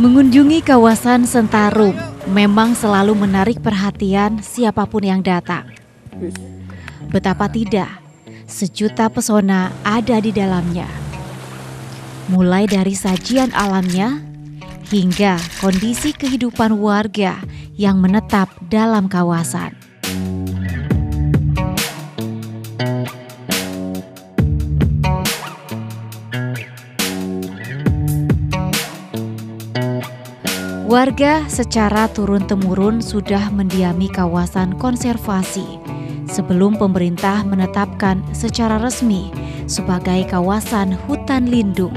Mengunjungi kawasan Sentarum memang selalu menarik perhatian siapapun yang datang. Betapa tidak, sejuta pesona ada di dalamnya. Mulai dari sajian alamnya hingga kondisi kehidupan warga yang menetap dalam kawasan. Warga secara turun-temurun sudah mendiami kawasan konservasi sebelum pemerintah menetapkan secara resmi sebagai kawasan hutan lindung.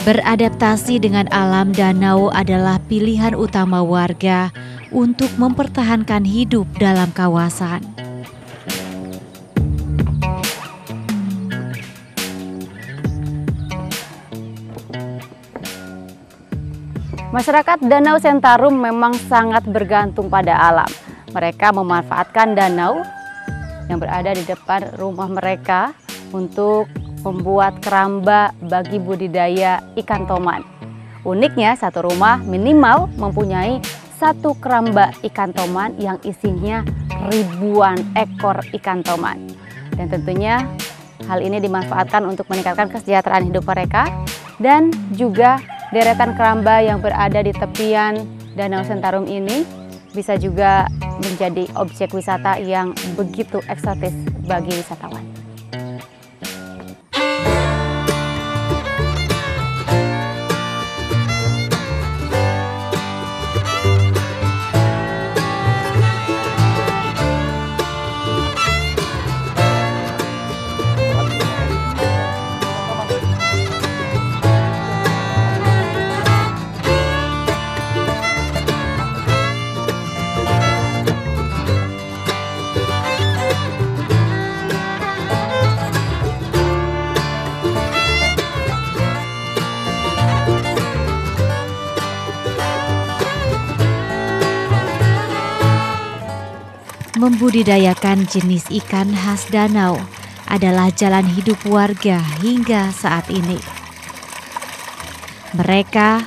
Beradaptasi dengan alam danau adalah pilihan utama warga untuk mempertahankan hidup dalam kawasan. Masyarakat Danau Sentarum memang sangat bergantung pada alam. Mereka memanfaatkan danau yang berada di depan rumah mereka untuk membuat keramba bagi budidaya ikan toman. Uniknya, satu rumah minimal mempunyai satu keramba ikan toman yang isinya ribuan ekor ikan toman. Dan tentunya hal ini dimanfaatkan untuk meningkatkan kesejahteraan hidup mereka dan juga deretan keramba yang berada di tepian Danau Sentarum ini bisa juga menjadi objek wisata yang begitu eksotis bagi wisatawan. Membudidayakan jenis ikan khas danau adalah jalan hidup warga hingga saat ini. Mereka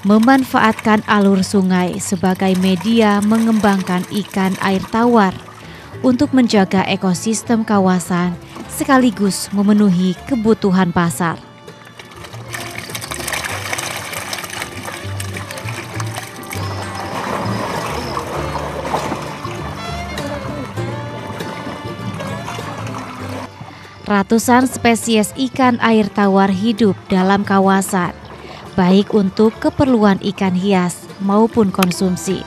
memanfaatkan alur sungai sebagai media mengembangkan ikan air tawar untuk menjaga ekosistem kawasan sekaligus memenuhi kebutuhan pasar. Ratusan spesies ikan air tawar hidup dalam kawasan, baik untuk keperluan ikan hias maupun konsumsi.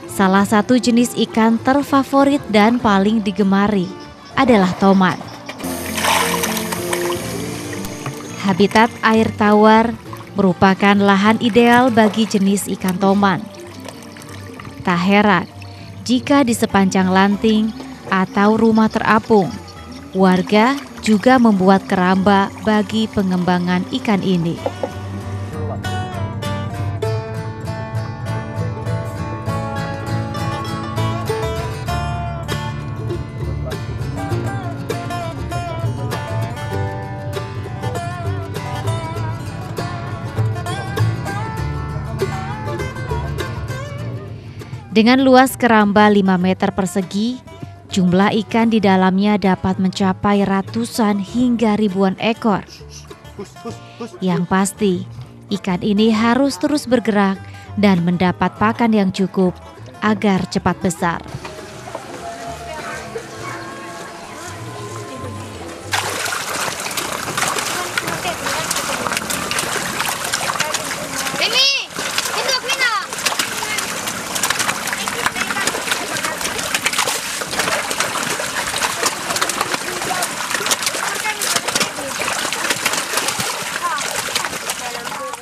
Salah satu jenis ikan terfavorit dan paling digemari adalah toman. Habitat air tawar merupakan lahan ideal bagi jenis ikan toman. Tak heran jika di sepanjang lanting atau rumah terapung, warga juga membuat keramba bagi pengembangan ikan ini. Dengan luas keramba 5 meter persegi, jumlah ikan di dalamnya dapat mencapai ratusan hingga ribuan ekor. Yang pasti, ikan ini harus terus bergerak dan mendapat pakan yang cukup agar cepat besar.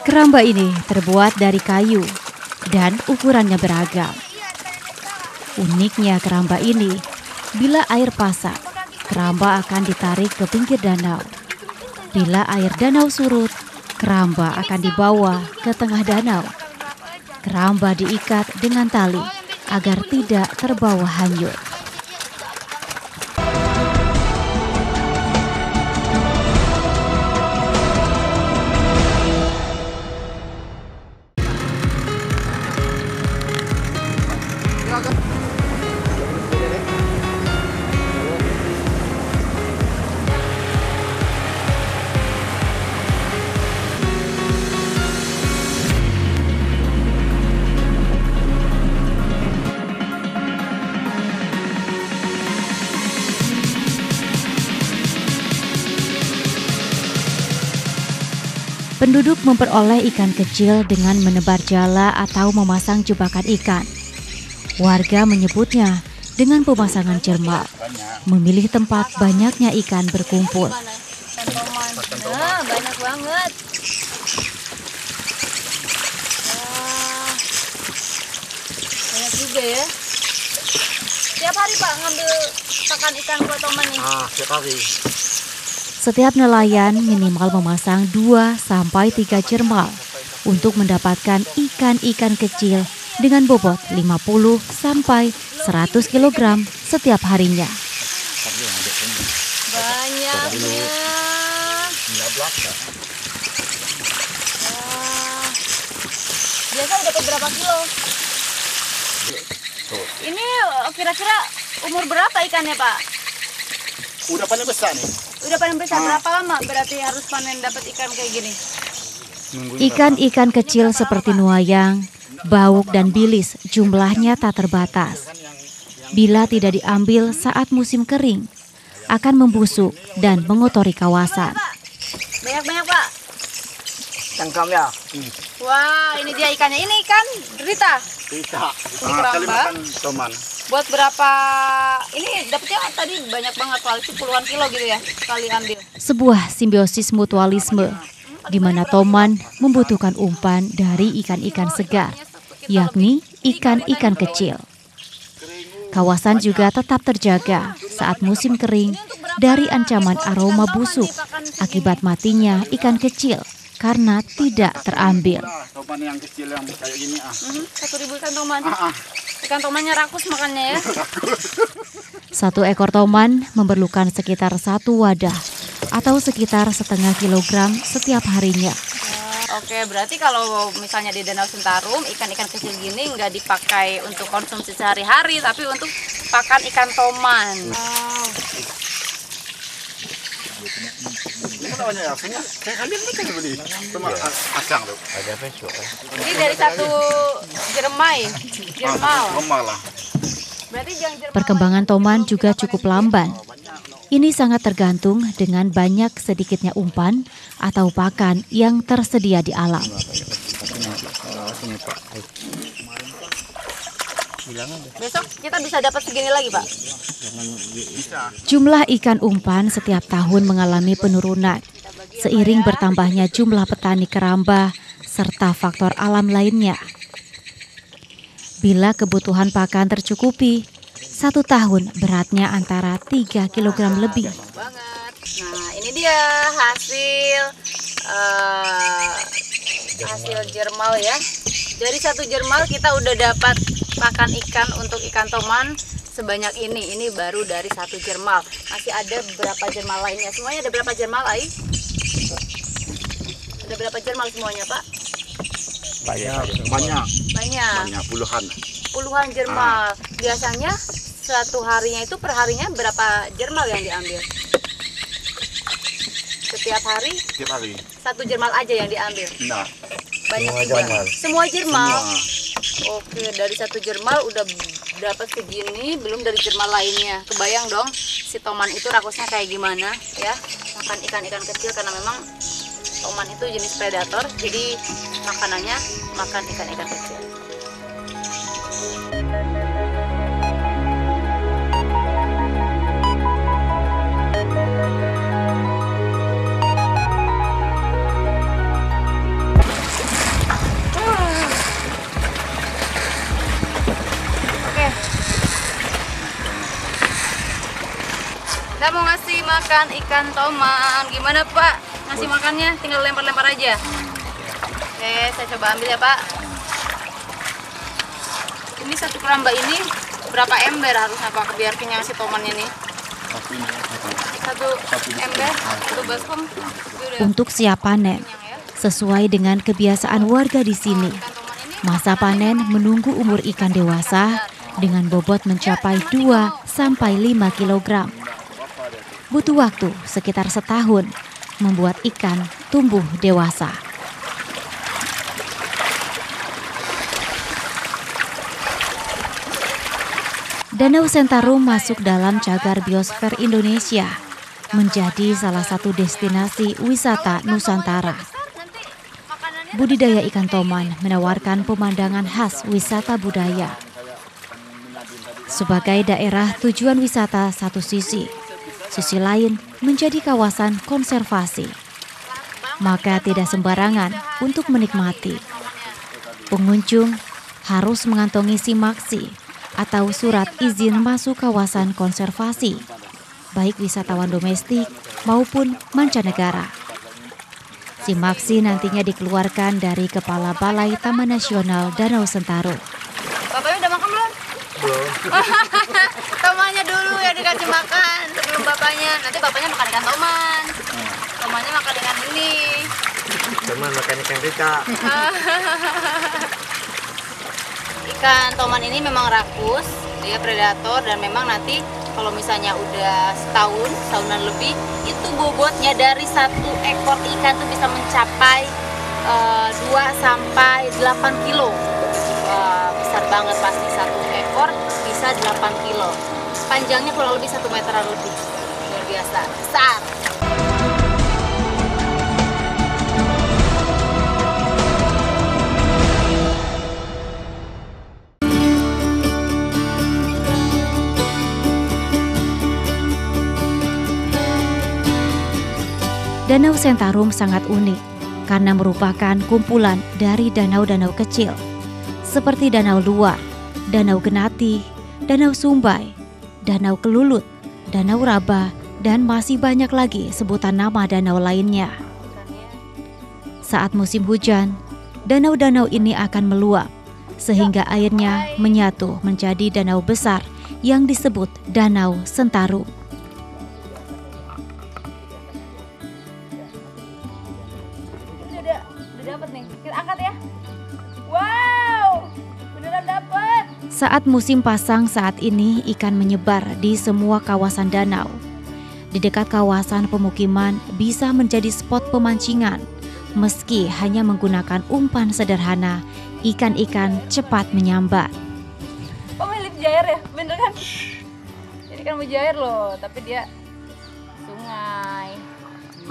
Keramba ini terbuat dari kayu dan ukurannya beragam. Uniknya keramba ini, bila air pasang, keramba akan ditarik ke pinggir danau. Bila air danau surut, keramba akan dibawa ke tengah danau. Keramba diikat dengan tali agar tidak terbawa hanyut. Penduduk memperoleh ikan kecil dengan menebar jala atau memasang jebakan ikan. Warga menyebutnya dengan pemasangan jermal, memilih tempat banyaknya ikan berkumpul. Nah, banyak banget. Wah, banyak juga ya. Tiap hari Pak ngambil pakan ikan buat Toman nih? Tiap hari. Setiap nelayan minimal memasang 2-3 jermal untuk mendapatkan ikan-ikan kecil dengan bobot 50-100 kg setiap harinya. Banyaknya. Biasa dapat berapa kilo? Ini kira-kira umur berapa ikannya Pak? Udah paling besar nih. Udah paling besar, berapa lama berarti harus panen dapat ikan kayak gini? Ikan-ikan kecil seperti nuayang, bauk dan bilis jumlahnya tak terbatas. Bila tidak diambil saat musim kering, akan membusuk dan mengotori kawasan. Banyak-banyak Pak. Tangkam ya. Wah, ini dia ikannya. Ini ikan derita. Kita. Keramba. Kali makan Toman. Buat berapa? Ini dapetnya tadi banyak banget, kualitas puluhan kilo gitu ya sekali ambil. Sebuah simbiosis mutualisme di mana Toman membutuhkan umpan dari ikan-ikan segar, yakni ikan-ikan kecil. Kawasan juga tetap terjaga saat musim kering dari ancaman aroma busuk akibat matinya ikan kecil karena tidak terambil. Toman yang kecil yang kayak gini 1.000 ikan Toman. Ikan Tomannya rakus makannya ya. Satu ekor Toman memerlukan sekitar 1 wadah atau sekitar setengah kilogram setiap harinya. Oke, berarti kalau misalnya di Danau Sentarum ikan-ikan kecil gini nggak dipakai untuk konsumsi sehari-hari, tapi untuk pakan ikan Toman. Ini namanya ya, kayak kalian kan beli. Cuma acang tuh. Ini dari satu jermal. Lah. Berarti Perkembangan Toman juga cukup lamban. Ini sangat tergantung dengan banyak sedikitnya umpan atau pakan yang tersedia di alam. Besok kita bisa dapat segini lagi, Pak? Jumlah ikan umpan setiap tahun mengalami penurunan seiring bertambahnya jumlah petani keramba serta faktor alam lainnya. Bila kebutuhan pakan tercukupi, 1 tahun beratnya antara 3 kg lebih. Nah, ini dia hasil jermal ya. Dari 1 jermal kita udah dapat pakan ikan untuk ikan Toman sebanyak ini. Ini baru dari 1 jermal. Masih ada berapa jermal lainnya? Semuanya ada berapa jermal, Ai? Ada berapa jermal semuanya, Pak? Banyak Puluhan jermal. Biasanya satu harinya itu perharinya berapa jermal yang diambil? Setiap hari? 1 jermal aja yang diambil? Enggak. Banyak juga. Semua jermal? Oke, dari 1 jermal udah dapat segini, belum dari jermal lainnya. Kebayang dong si Toman itu rakusnya kayak gimana ya? Makan ikan-ikan kecil karena memang Toman itu jenis predator, jadi makanannya makan ikan-ikan kecil. Kita mau ngasih makan ikan Toman. Gimana Pak? ngasih makannya, tinggal lempar-lempar aja. Oke, saya coba ambil ya Pak. Ini satu keramba ini berapa ember harusnya Pak biar kenyang si tomannya nih? Satu ember, satu baskom. Untuk siap panen, sesuai dengan kebiasaan warga di sini, masa panen menunggu umur ikan dewasa dengan bobot mencapai 2-5 kg. Butuh waktu sekitar setahun membuat ikan tumbuh dewasa. Danau Sentarum masuk dalam cagar biosfer Indonesia, menjadi salah satu destinasi wisata Nusantara. Budidaya ikan toman menawarkan pemandangan khas wisata budaya. Sebagai daerah tujuan wisata satu sisi lain menjadi kawasan konservasi. Maka tidak sembarangan untuk menikmati. Pengunjung harus mengantongi simaksi atau surat izin masuk kawasan konservasi, baik wisatawan domestik maupun mancanegara. Simaksi nantinya dikeluarkan dari Kepala Balai Taman Nasional Danau Sentarum. Bapaknya udah makan belum? Belum. Tomannya dulu yang dikasih makan sebelum bapaknya. Nanti bapaknya makan ikan toman. Tomannya makan ikan ini. Toman makan ikan rika. Ikan toman ini memang rakus, dia predator dan memang nanti kalau misalnya udah setahunan lebih, itu bobotnya dari satu ekor ikan tuh bisa mencapai 2-8 kilo. Wah, besar banget pasti satu ekor bisa 8 kilo. Panjangnya kurang lebih 1 meteran lebih. Luar biasa, besar. Danau Sentarum sangat unik karena merupakan kumpulan dari danau-danau kecil seperti Danau Luar, Danau Genati, Danau Sumbai, Danau Kelulut, Danau Raba, dan masih banyak lagi sebutan nama danau lainnya. Saat musim hujan, danau-danau ini akan meluap sehingga airnya menyatu menjadi danau besar yang disebut Danau Sentarum. Udah dapat nih, kita angkat ya. Wow, beneran dapat. Saat musim pasang saat ini ikan menyebar di semua kawasan danau. Di dekat kawasan pemukiman bisa menjadi spot pemancingan. Meski hanya menggunakan umpan sederhana, ikan-ikan cepat menyambar. Oh, lip jair ya, bener kan? Jadi kan mujair loh, tapi dia sungai.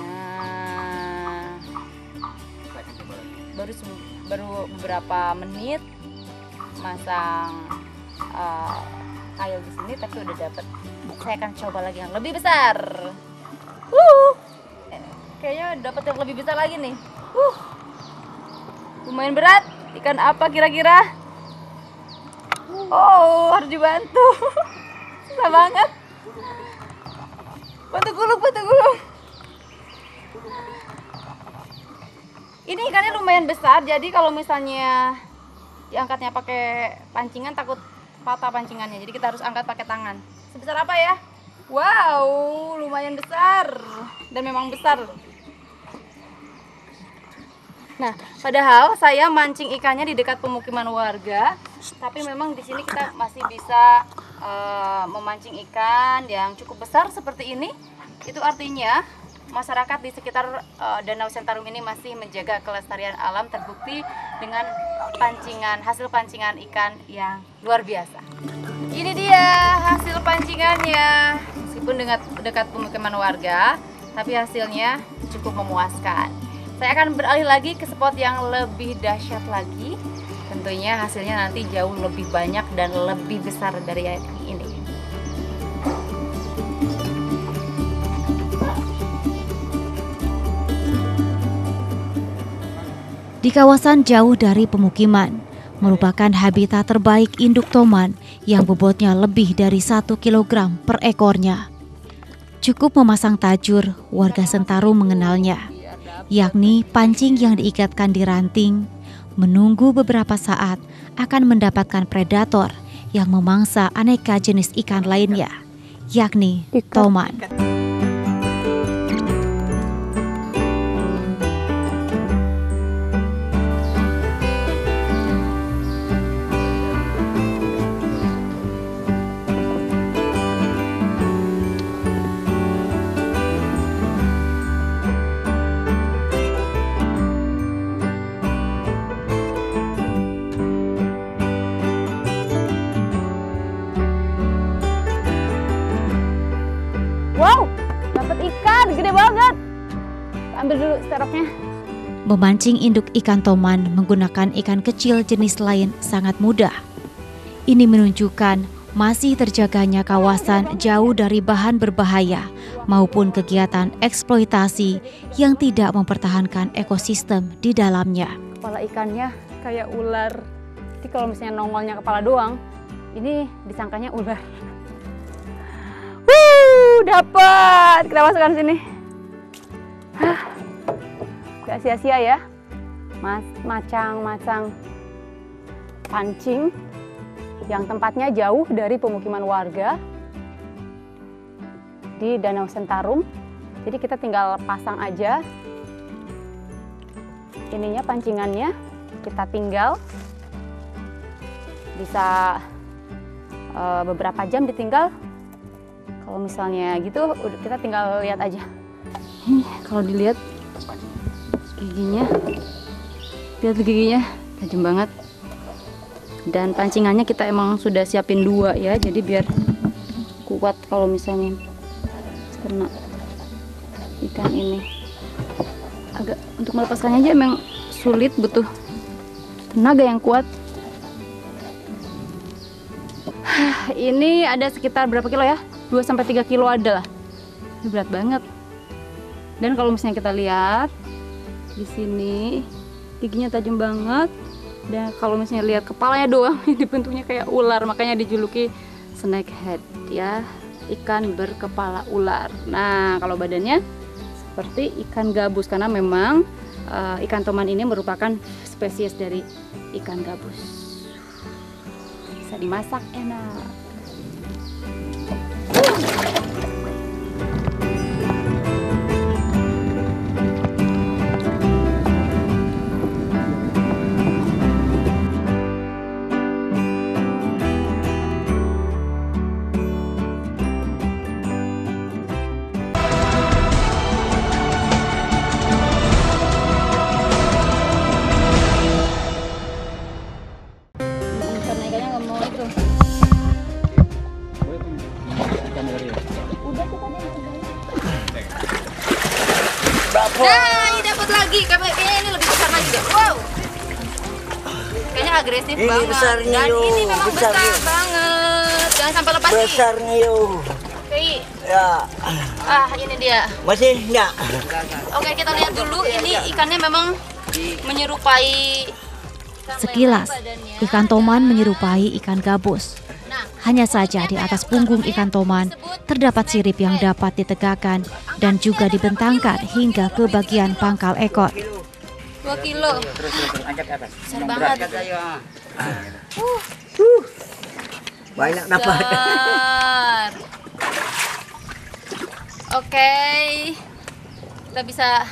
Nah, baru beberapa menit masang kail di sini, tapi udah dapet. Saya akan coba lagi yang lebih besar. Kayaknya dapat yang lebih besar lagi nih. Lumayan berat. Ikan apa kira-kira? Oh, harus dibantu. Susah banget. Bantu gulung. Ini ikannya lumayan besar, jadi kalau misalnya diangkatnya pakai pancingan takut patah pancingannya. Jadi kita harus angkat pakai tangan. Sebesar apa ya? Wow, lumayan besar dan memang besar. Nah, padahal saya mancing ikannya di dekat pemukiman warga, tapi memang di sini kita masih bisa memancing ikan yang cukup besar seperti ini. Itu artinya masyarakat di sekitar Danau Sentarum ini masih menjaga kelestarian alam, terbukti dengan hasil pancingan ikan yang luar biasa. Ini dia hasil pancingannya. Meskipun dekat pemukiman warga, tapi hasilnya cukup memuaskan. Saya akan beralih lagi ke spot yang lebih dahsyat lagi. Tentunya hasilnya nanti jauh lebih banyak dan lebih besar dari ini. Di kawasan jauh dari pemukiman, merupakan habitat terbaik induk toman yang bobotnya lebih dari 1 kg per ekornya. Cukup memasang tajur, warga Sentarum mengenalnya. yakni pancing yang diikatkan di ranting, menunggu beberapa saat akan mendapatkan predator yang memangsa aneka jenis ikan lainnya, yakni toman. Wow, dapat ikan gede banget. Ambil dulu steroknya. Memancing induk ikan toman menggunakan ikan kecil jenis lain sangat mudah. Ini menunjukkan masih terjaganya kawasan jauh dari bahan berbahaya maupun kegiatan eksploitasi yang tidak mempertahankan ekosistem di dalamnya. Kepala ikannya kayak ular. Jadi kalau misalnya nongolnya kepala doang, ini disangkanya ular. Dapat. Kita masukkan sini. Gak sia-sia ya. Macang-macang pancing yang tempatnya jauh dari pemukiman warga di Danau Sentarum. Jadi kita tinggal pasang aja ininya, pancingannya. Kita tinggal bisa beberapa jam ditinggal. Kalau misalnya gitu, kita tinggal lihat aja. Ini kalau dilihat giginya, lihat giginya tajam banget. Dan pancingannya kita emang sudah siapin 2 ya, jadi biar kuat kalau misalnya kena ikan ini. Agak untuk melepaskannya aja emang sulit, butuh tenaga yang kuat. Ini ada sekitar berapa kilo ya? 2-3 kilo ada lah. Ini berat banget. Dan kalau misalnya kita lihat di sini giginya tajam banget. Dan kalau misalnya lihat kepalanya doang, ini bentuknya kayak ular, makanya dijuluki snakehead ya, ikan berkepala ular. Nah, kalau badannya seperti ikan gabus karena memang ikan toman ini merupakan spesies dari ikan gabus. Bisa dimasak enak. Nah, ini dapat lagi. Kayaknya ini lebih besar lagi deh. Wow. Kayaknya agresif ini banget. Besarnya, dan yo. ini memang besar Besarnya. banget. Jangan sampai lepas nih. Besarnya yo. Oke. Ya. Ini dia. Masih enggak? Oke, kita lihat dulu. Ini ikannya memang menyerupai ikan Sekilas, lele badannya. ikan toman menyerupai ikan gabus. Hanya saja di atas punggung ikan toman terdapat sirip yang dapat ditegakkan dan juga dibentangkan hingga ke bagian pangkal ekor. 2 kilo. Besar banget. Banyak dapat. Besar. Oke. Kita bisa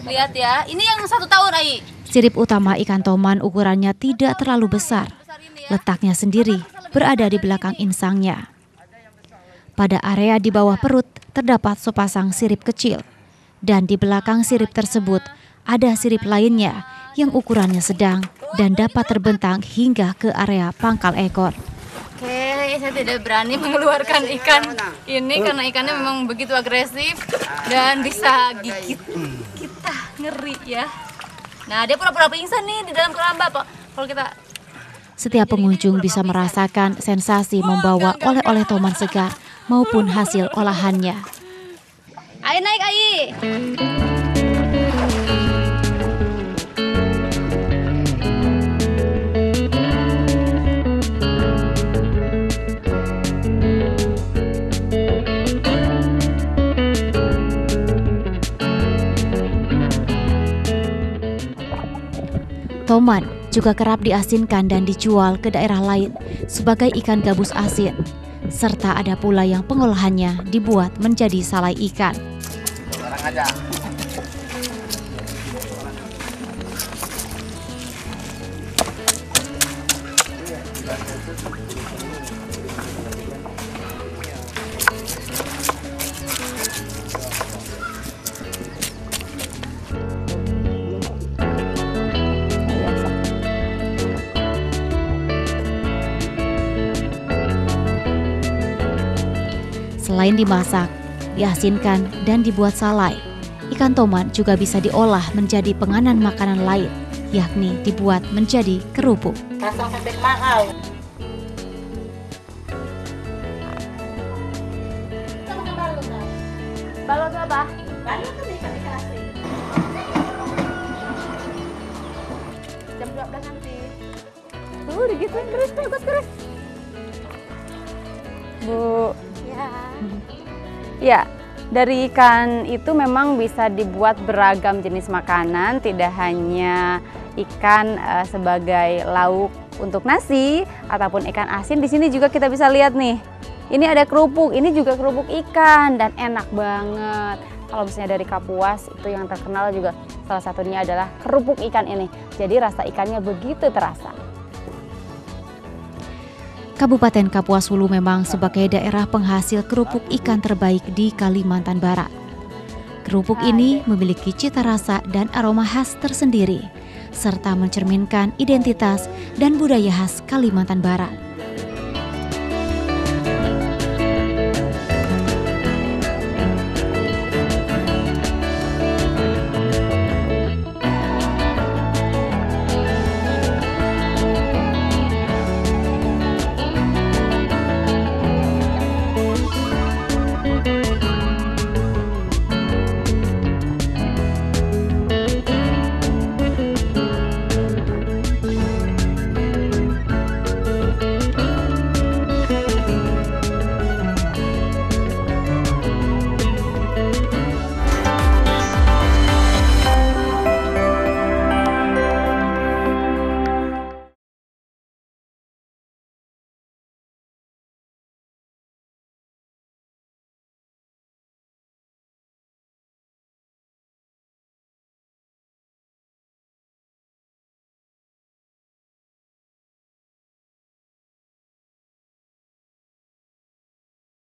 lihat ya. Ini yang 1 tahun, Ai. Sirip utama ikan toman ukurannya tidak terlalu besar. Letaknya sendiri berada di belakang insangnya. Pada area di bawah perut terdapat sepasang sirip kecil. Dan di belakang sirip tersebut ada sirip lainnya yang ukurannya sedang dan dapat terbentang hingga ke area pangkal ekor. Oke, saya tidak berani mengeluarkan ikan ini karena ikannya memang begitu agresif dan bisa gigit kita, ngeri ya. Nah, dia pura-pura pingsan nih di dalam keramba, Pak. Kalau kita Setiap pengunjung bisa merasakan sensasi membawa oleh-oleh toman segar maupun hasil olahannya. Ayo naik, Ai. Toman juga kerap diasinkan dan dijual ke daerah lain sebagai ikan gabus asin, serta ada pula yang pengolahannya dibuat menjadi salai ikan. Selain dimasak, diasinkan, dan dibuat salai, ikan toman juga bisa diolah menjadi penganan makanan lain, yakni dibuat menjadi kerupuk. Pasang sampai mahal. Balot apa? Balut tuh bisa dikasih. Jam 12 nanti. Tuh, digituin terus, terus. Bu. Ya, dari ikan itu memang bisa dibuat beragam jenis makanan, tidak hanya ikan sebagai lauk untuk nasi ataupun ikan asin. Di sini juga kita bisa lihat nih. Ini ada kerupuk, ini juga kerupuk ikan dan enak banget. Kalau misalnya dari Kapuas itu yang terkenal juga salah satunya adalah kerupuk ikan ini. Jadi rasa ikannya begitu terasa. Kabupaten Kapuas Hulu memang sebagai daerah penghasil kerupuk ikan terbaik di Kalimantan Barat. Kerupuk ini memiliki cita rasa dan aroma khas tersendiri, serta mencerminkan identitas dan budaya khas Kalimantan Barat.